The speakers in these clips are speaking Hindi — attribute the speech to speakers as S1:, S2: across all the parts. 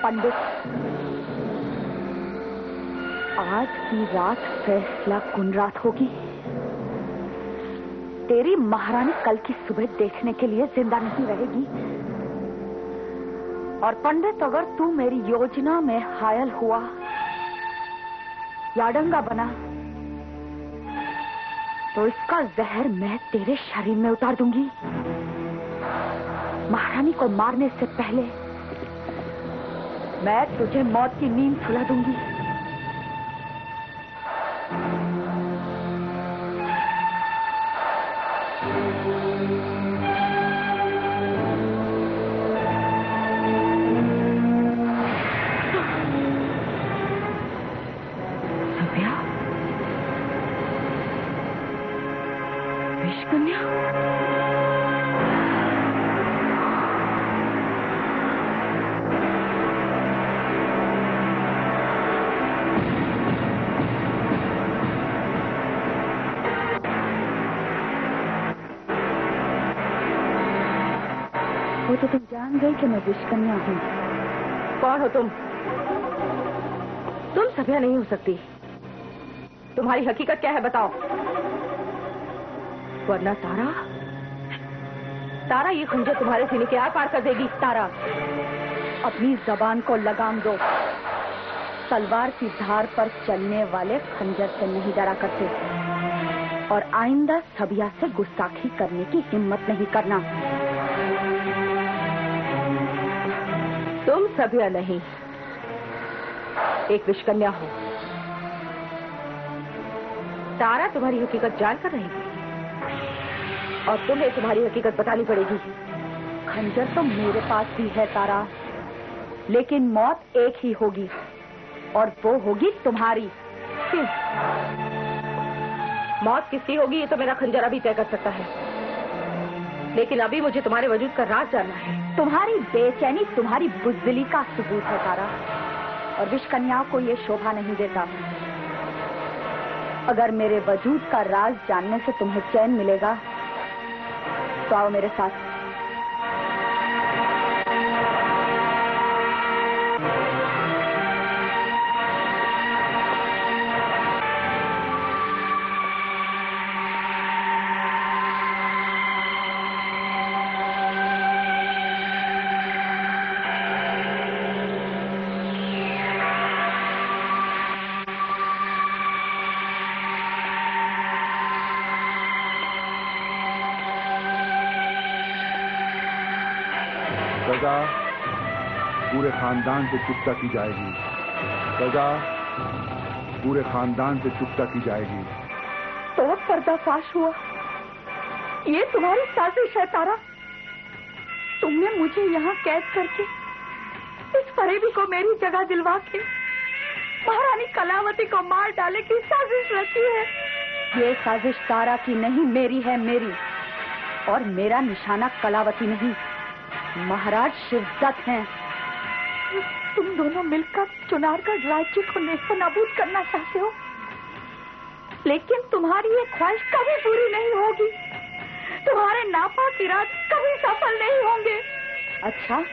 S1: पंडित। आज की रात फैसला कुन रात होगी। तेरी महारानी कल की सुबह देखने के लिए जिंदा नहीं रहेगी। और पंडित, अगर तू मेरी योजना में हायल हुआ या डंगा बना तो इसका जहर मैं तेरे शरीर में उतार दूंगी। महारानी को मारने से पहले मैं तुझे मौत की नींद सुला दूंगी। विषकन्या, वो तो तुम जान गई कि मैं विषकन्या हूँ।
S2: कौन हो तुम? तुम सभ्या नहीं हो सकती। तुम्हारी हकीकत क्या है बताओ, वरना तारा ये खंजर तुम्हारे सीने के आर पार कर देगी। तारा,
S1: अपनी जबान को लगाम दो। तलवार की धार पर चलने वाले खंजर से नहीं डरा करते। और आइंदा सभ्या से गुस्ताखी करने की हिम्मत नहीं करना।
S2: तुम सभ्या नहीं, एक विषकन्या हो। तारा तुम्हारी हकीकत जानकर रहेगी और तुम्हें तुम्हारी हकीकत बतानी पड़ेगी।
S1: खंजर तो मेरे पास भी है तारा, लेकिन मौत एक ही होगी और वो होगी तुम्हारी।
S2: मौत किसकी होगी ये तो मेरा खंजर अभी तय कर सकता है, लेकिन अभी मुझे तुम्हारे वजूद का राज जानना है।
S1: तुम्हारी बेचैनी तुम्हारी बुज़दिली का सबूत है तारा, और विषकन्याओं को ये शोभा नहीं देता। अगर मेरे वजूद का राज जानने से तुम्हें चैन मिलेगा तो आओ मेरे साथ।
S3: सजा पूरे खानदान से चुकता की जाएगी। सजा पूरे खानदान से चुकता की जाएगी।
S1: तो पर्दाफाश हुआ। ये तुम्हारी साजिश है तारा। तुमने मुझे यहाँ कैद करके इस फरेबी को मेरी जगह दिलवा के महारानी कलावती को मार डाले की साजिश रची है। ये साजिश तारा की नहीं, मेरी है, मेरी। और मेरा निशाना कलावती नहीं, महाराज शिवदत्त हैं। तुम दोनों मिलकर चुनारगढ़ राज्य को नेस्त नाबूद करना चाहते हो, लेकिन तुम्हारी ये ख्वाहिश कभी पूरी नहीं होगी। तुम्हारे नापाक इरादे कभी सफल नहीं होंगे। अच्छा,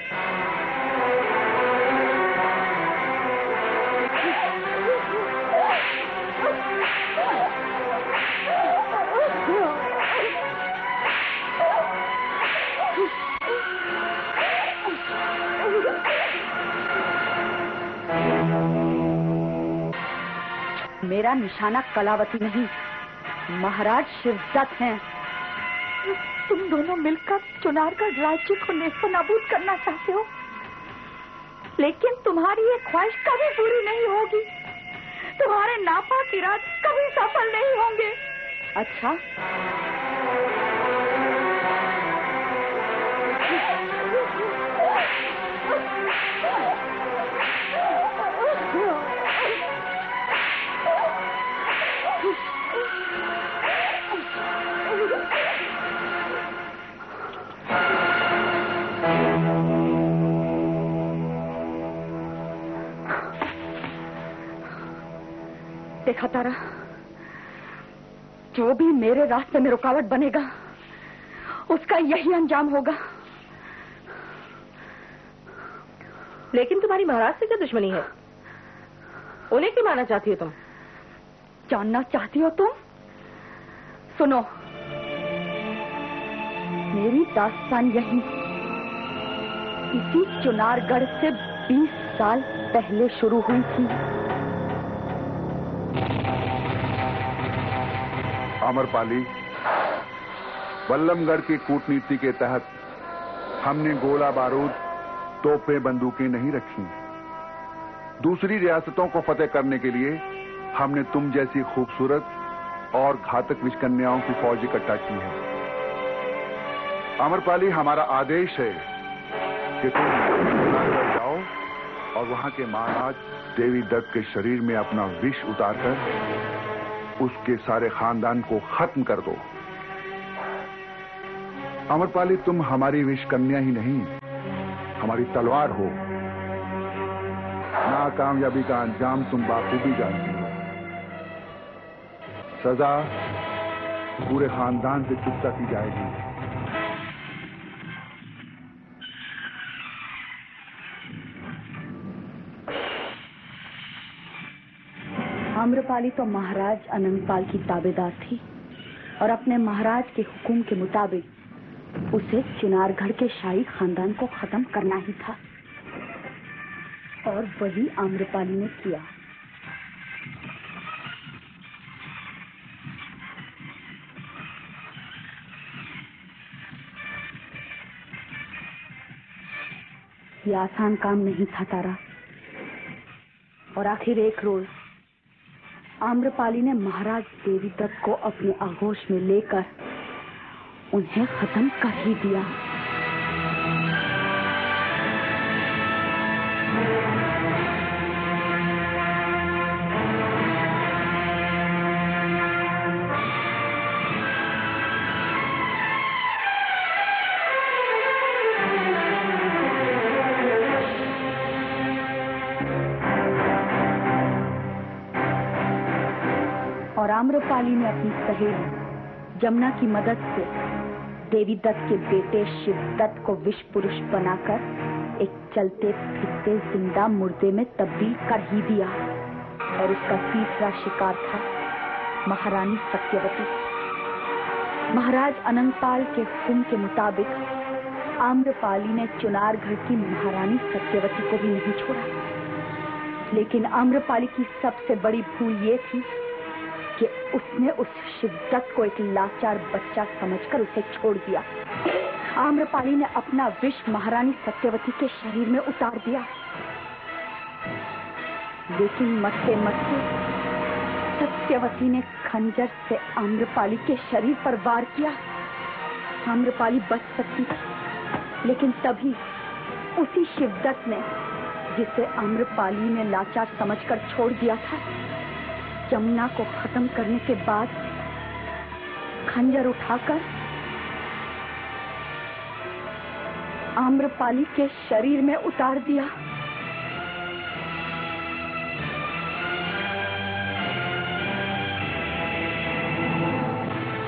S1: मेरा निशाना कलावती नहीं, महाराज शिवदत्त हैं। तुम दोनों मिलकर चुनारगढ़ राज्य को नेस्त नाबूद करना चाहते हो, लेकिन तुम्हारी ये ख्वाहिश कभी पूरी नहीं होगी। तुम्हारे नापाक इरादे कभी सफल नहीं होंगे। अच्छा, देखा तारा, जो भी मेरे रास्ते में रुकावट बनेगा उसका यही अंजाम होगा।
S2: लेकिन तुम्हारी महाराज से क्या दुश्मनी है? उन्हें क्यों मारना चाहती हो तुम?
S1: जानना चाहती हो तुम? सुनो, मेरी दास्तान यही इसी चुनारगढ़ से 20 साल पहले शुरू हुई थी।
S3: आम्रपाली, बल्लमगढ़ की कूटनीति के तहत हमने गोला बारूद, तोपें, बंदूकें नहीं रखी। दूसरी रियासतों को फतेह करने के लिए हमने तुम जैसी खूबसूरत और घातक विषकन्याओं की फौज इकट्ठा की है। आम्रपाली, हमारा आदेश है कि तुम चुनारगढ़ जाओ और वहां के महाराज देवी दत्त के शरीर में अपना विष उतारकर उसके सारे खानदान को खत्म कर दो। आम्रपाली, तुम हमारी विषकन्या ही नहीं, हमारी तलवार हो। नाकामयाबी का अंजाम तुम बाखूबी जानती हो। सजा पूरे खानदान से चुकता की जाएगी।
S1: आम्रपाली तो महाराज अनंतपाल की ताबेदार थी और अपने महाराज के हुक्म के मुताबिक उसे चुनारगढ़ के शाही खानदान को खत्म करना ही था, और वही आम्रपाली ने किया। यह आसान काम नहीं था तारा, और आखिर एक रोज आम्रपाली ने महाराज देवी दत्त को अपने आगोश में लेकर उन्हें खत्म कर ही दिया। और आम्रपाली ने अपनी सहेली जमुना की मदद से देवी दत्त के बेटे शिव दत्त को विष पुरुष बनाकर एक चलते फिरते जिंदा मुर्दे में तब्दील कर ही दिया। और उसका तीसरा शिकार था महारानी सत्यवती। महाराज अनंतपाल के हुक्म के मुताबिक आम्रपाली ने चुनारगढ़ की महारानी सत्यवती को भी नहीं छोड़ा, लेकिन आम्रपाली की सबसे बड़ी भूल ये थी कि उसने उस शिवदत्त को एक लाचार बच्चा समझकर उसे छोड़ दिया। आम्रपाली ने अपना विष महारानी सत्यवती के शरीर में उतार दिया, लेकिन मरते मरते सत्यवती ने खंजर से आम्रपाली के शरीर पर वार किया। आम्रपाली बच सकती थी, लेकिन तभी उसी शिवदत्त ने, जिसे आम्रपाली ने लाचार समझकर छोड़ दिया था, जमुना को खत्म करने के बाद खंजर उठाकर आम्रपाली के शरीर में उतार दिया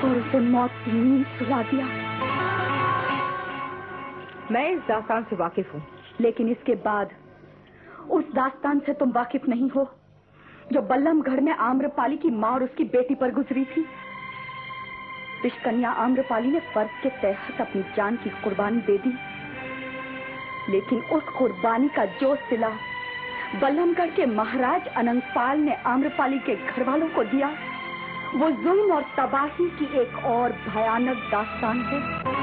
S1: और उसे मौत की नींद सुला दिया।
S2: मैं इस दास्तान से वाकिफ हूँ,
S1: लेकिन इसके बाद उस दास्तान से तुम वाकिफ नहीं हो जो बल्लमगढ़ में आम्रपाली की मां और उसकी बेटी पर गुजरी थी। विषकन्या आम्रपाली ने फर्ज के तहत अपनी जान की कुर्बानी दे दी, लेकिन उस कुर्बानी का जो सिला बल्लमगढ़ के महाराज अनंतपाल ने आम्रपाली के घर वालों को दिया, वो जुल्म और तबाही की एक और भयानक दास्तान है।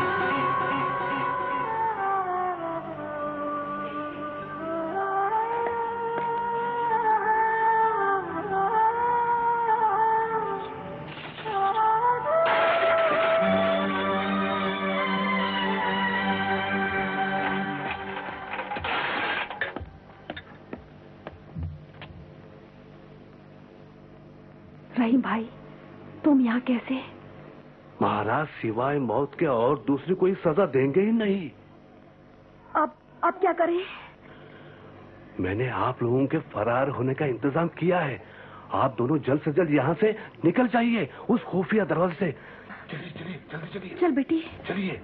S1: रहीम भाई, तुम यहाँ कैसे?
S4: महाराज सिवाय मौत के और दूसरी कोई सजा देंगे ही नहीं।
S1: अब क्या करें?
S4: मैंने आप लोगों के फरार होने का इंतजाम किया है। आप दोनों जल्द से जल्द यहाँ से निकल जाइए, उस खुफिया दरवाजे से। चलिए चलिए जल्दी चलिए।
S1: चल बेटी,
S4: चलिए।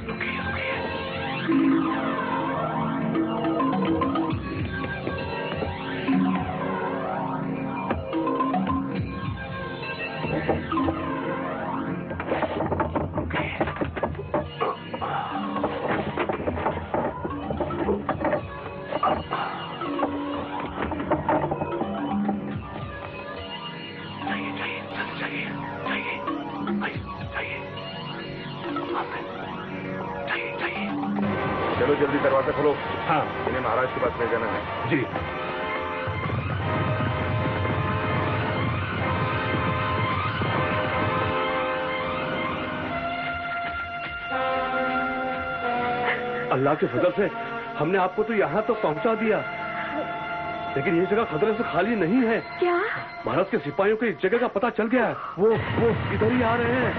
S4: रुकिए रुकिए।
S3: जल्दी दरवाजा खोलो।
S4: हाँ।
S3: इन्हें महाराज के पास ले जाना है।
S4: जी। अल्लाह के फजल से हमने आपको तो यहाँ तक पहुँचा दिया, लेकिन ये जगह खतरे से खाली नहीं है।
S1: क्या?
S4: महाराज के सिपाहियों को इस जगह का पता चल गया है। वो इधर ही आ रहे हैं।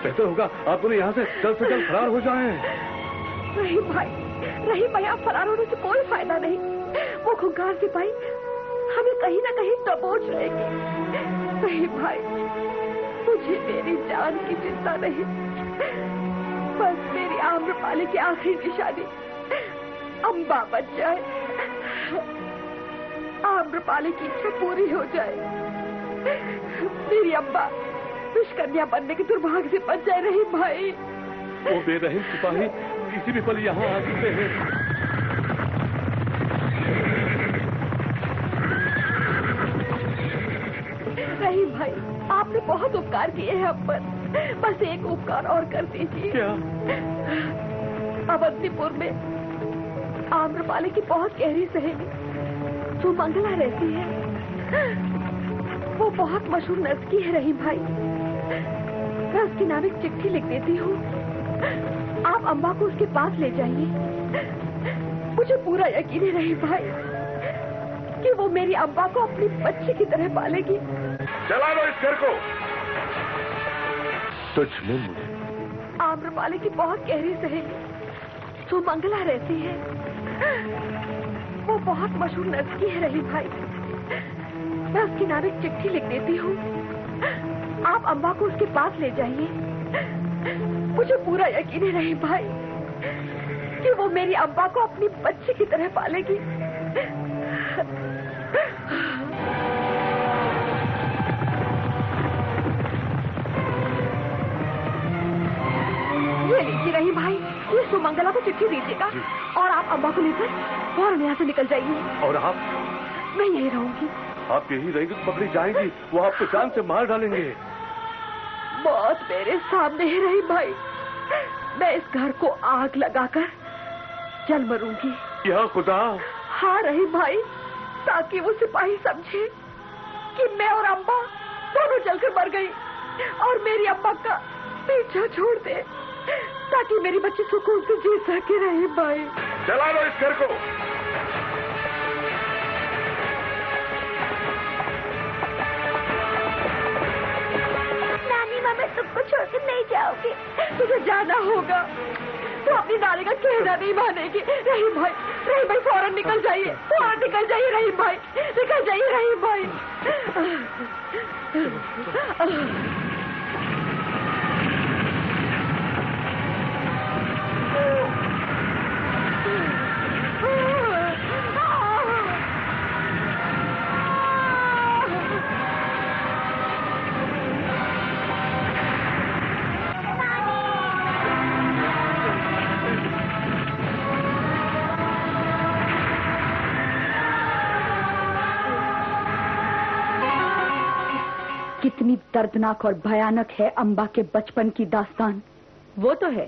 S4: बेहतर होगा आप दोनों यहाँ से जल्द फरार हो जाएं।
S1: रहीम भाई, आप फरार होने से कोई फायदा नहीं। वो खुंखार सिपाही हमें कहीं ना कहीं दबोच लेंगे। रहीम भाई, मुझे मेरी जान की चिंता नहीं, बस मेरी आम्रपाली की आखिरी निशानी अम्बा बच जाए, आम्रपाली की इच्छा पूरी हो जाए, मेरी अम्बा दुष्कन्या बनने के दुर्भाग्य से बच जाए। रहीम भाई,
S4: वो बेरहम सिपाही किसी भी पल यहाँ आ सकते हैं।
S1: रहीम भाई, आपने बहुत उपकार किए हैं हम पर, बस एक उपकार और कर दीजिए।
S4: क्या?
S1: अवंतीपुर में आम्रपाली की बहुत गहरी सहेली सुमंगला रहती है। वो बहुत मशहूर नर्तकी है। रहीम भाई, मैं उसकी नाम एक चिट्ठी लिख देती हूँ, आप अम्बा को उसके पास ले जाइए। मुझे पूरा यकीन है रहीम भाई कि वो मेरी अम्बा को अपनी बच्ची की तरह पालेगी।
S3: चला लो इस घर को। तुझ में मुझे
S1: आम्रपाली की बहुत गहरी सहेली सुमंगला रहती है। वो बहुत मशहूर नर्तकी है। रहीम भाई, मैं उसके नाम एक चिट्ठी लिख देती हूँ, आप अम्बा को उसके पास ले जाइए। मुझे पूरा यकीन है रहीम भाई कि वो मेरी अम्बा को अपनी बच्ची की तरह पालेगी। ये लीजिए रहीम भाई, ये सुमंगला को चिट्ठी दीजिएगा और आप अम्बा को लेकर फौरन यहाँ से निकल जाइए।
S4: और आप?
S1: मैं यही रहूंगी।
S4: आप यही रहेंगे तो पकड़ी जाएंगी, वो आपको जान से मार डालेंगे।
S1: मौत मेरे सामने है रहीम भाई, मैं इस घर को आग लगाकर जल मरूंगी।
S4: या खुदा!
S1: हाँ रहीम भाई, ताकि वो सिपाही समझे कि मैं और अम्बा दोनों जलकर मर गई और मेरी अम्बा का पीछा छोड़ दे, ताकि मेरी बच्ची सुकून से जी सके। रहीम भाई,
S3: चला लो इस घर को।
S1: नानी माँ, मैं तुमको छोड़कर नहीं जाओगी। तुझे जाना होगा, तो अपनी नानी का कहना नहीं मानेगी। रहीम भाई, फौरन निकल जाइए, फौरन निकल जाइए। रहीम भाई, निकल जाइए। रहीम भाई, कितनी दर्दनाक और भयानक है अम्बा के बचपन की दास्तान।
S2: वो तो है,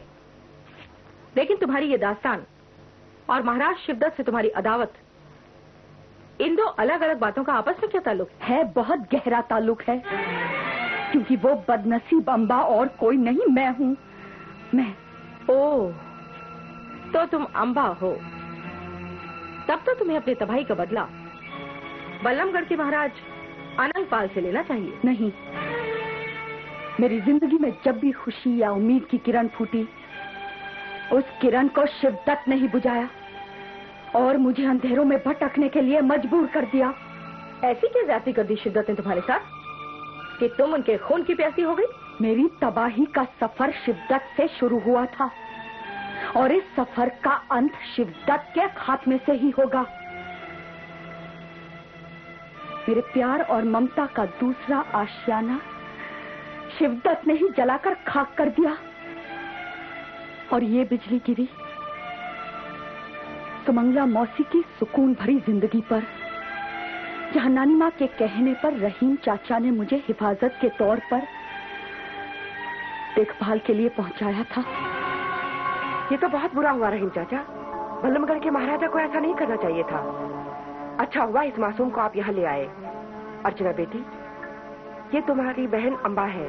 S2: लेकिन तुम्हारी ये दास्तान और महाराज शिवदत्त से तुम्हारी अदावत, इन दो अलग अलग बातों का आपस में क्या ताल्लुक
S1: है? बहुत गहरा ताल्लुक है, क्योंकि वो बदनसीब अम्बा और कोई नहीं, मैं हूँ। मैं।
S2: ओह, तो तुम अम्बा हो, तब तो तुम्हें अपनी तबाही का बदला बल्लमगढ़ के महाराज आनंदपाल से लेना चाहिए।
S1: नहीं, मेरी जिंदगी में जब भी खुशी या उम्मीद की किरण फूटी, उस किरण को शिवदत्त ने ही बुझाया और मुझे अंधेरों में भटकने के लिए मजबूर कर दिया।
S2: ऐसी क्या ज्यादती कर दी शिवदत्त ने तुम्हारे साथ कि तुम उनके खून की प्यासी हो गई?
S1: मेरी तबाही का सफर शिवदत्त से शुरू हुआ था और इस सफर का अंत शिवदत्त के खात्मे से ही होगा। मेरे प्यार और ममता का दूसरा आशियाना शिवदत्त ने ही जलाकर खाक कर दिया और ये बिजली गिरी सुमंगला मौसी की सुकून भरी जिंदगी पर, जहां नानी माँ के कहने पर रहीम चाचा ने मुझे हिफाजत के तौर पर देखभाल के लिए पहुंचाया था।
S2: ये तो बहुत बुरा हुआ रहीम चाचा। बल्लमगढ़ के महाराजा को ऐसा नहीं करना चाहिए था। अच्छा हुआ इस मासूम को आप यहाँ ले आए। अर्चना बेटी, ये तुम्हारी बहन अम्बा है,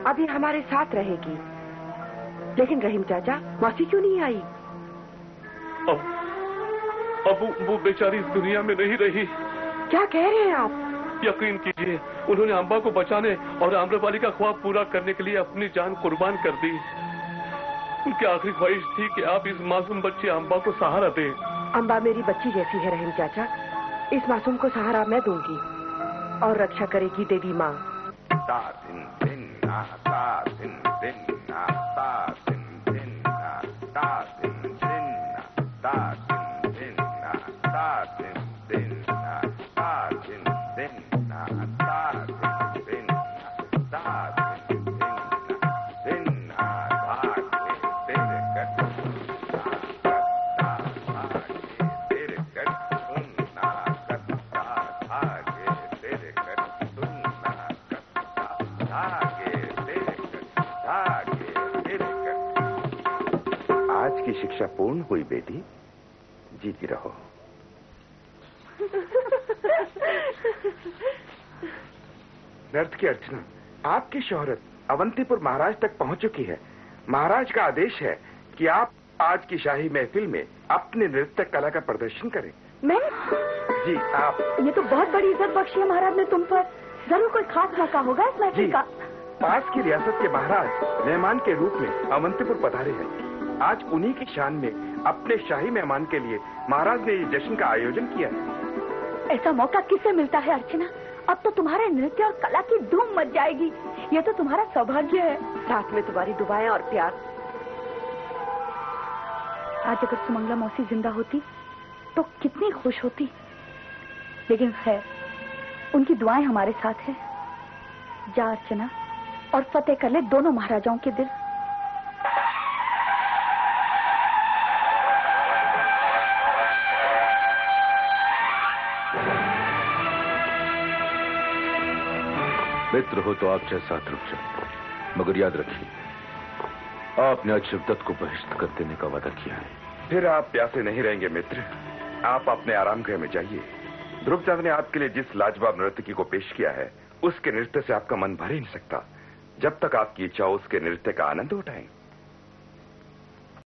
S2: अब ये हमारे साथ रहेगी। लेकिन रहीम चाचा, मौसी क्यों नहीं आई?
S4: अब वो बेचारी इस दुनिया में नहीं रही।
S2: क्या कह रहे हैं आप?
S4: यकीन कीजिए, उन्होंने अम्बा को बचाने और आम्रपाली का ख्वाब पूरा करने के लिए अपनी जान कुर्बान कर दी। उनकी आखिरी ख्वाहिश थी कि आप इस मासूम बच्ची अम्बा को सहारा दें।
S2: अम्बा मेरी बच्ची जैसी है रहीम चाचा। इस मासूम को सहारा मैं दूंगी और रक्षा करेगी देवी माँ।
S5: आज की शिक्षा पूर्ण हुई बेटी, जीती रहो। नर्त की अर्चना, आपकी शोहरत अवंतीपुर महाराज तक पहुंच चुकी है। महाराज का आदेश है कि आप आज की शाही महफिल में अपने नृत्य कला का प्रदर्शन करें।
S1: मैं?
S5: जी आप।
S1: ये तो बहुत बड़ी इज्जत बख्शी है महाराज ने तुम पर। जरूर कोई खास मौका होगा इस महफिल का।
S5: पास की रियासत के महाराज मेहमान के रूप में अवंतीपुर पधारे हैं। आज उन्हीं की शान में अपने शाही मेहमान के लिए महाराज ने ये जश्न का आयोजन किया है।
S1: ऐसा मौका किससे मिलता है अर्चना? अब तो तुम्हारे नृत्य और कला की धूम मच जाएगी। ये तो तुम्हारा सौभाग्य है।
S2: साथ में तुम्हारी दुआएं और प्यार।
S1: आज अगर सुमंगला मौसी जिंदा होती तो कितनी खुश होती। लेकिन खैर, उनकी दुआएं हमारे साथ है। जा अर्चना और फतेह कर ले दोनों महाराजाओं के दिल।
S6: मित्र हो तो आप चाहे साथ रुक जाओ, मगर याद रखिए, आपने आज शिवदत्त को बहिष्ठ कर देने का वादा किया है।
S5: फिर आप प्यासे नहीं रहेंगे मित्र। आप अपने आराम गृह में जाइए। ध्रुवचंद ने आपके लिए जिस लाजवाब नर्तकी को पेश किया है, उसके नृत्य से आपका मन भर ही नहीं सकता। जब तक आपकी इच्छा हो उसके नृत्य का आनंद उठाएं।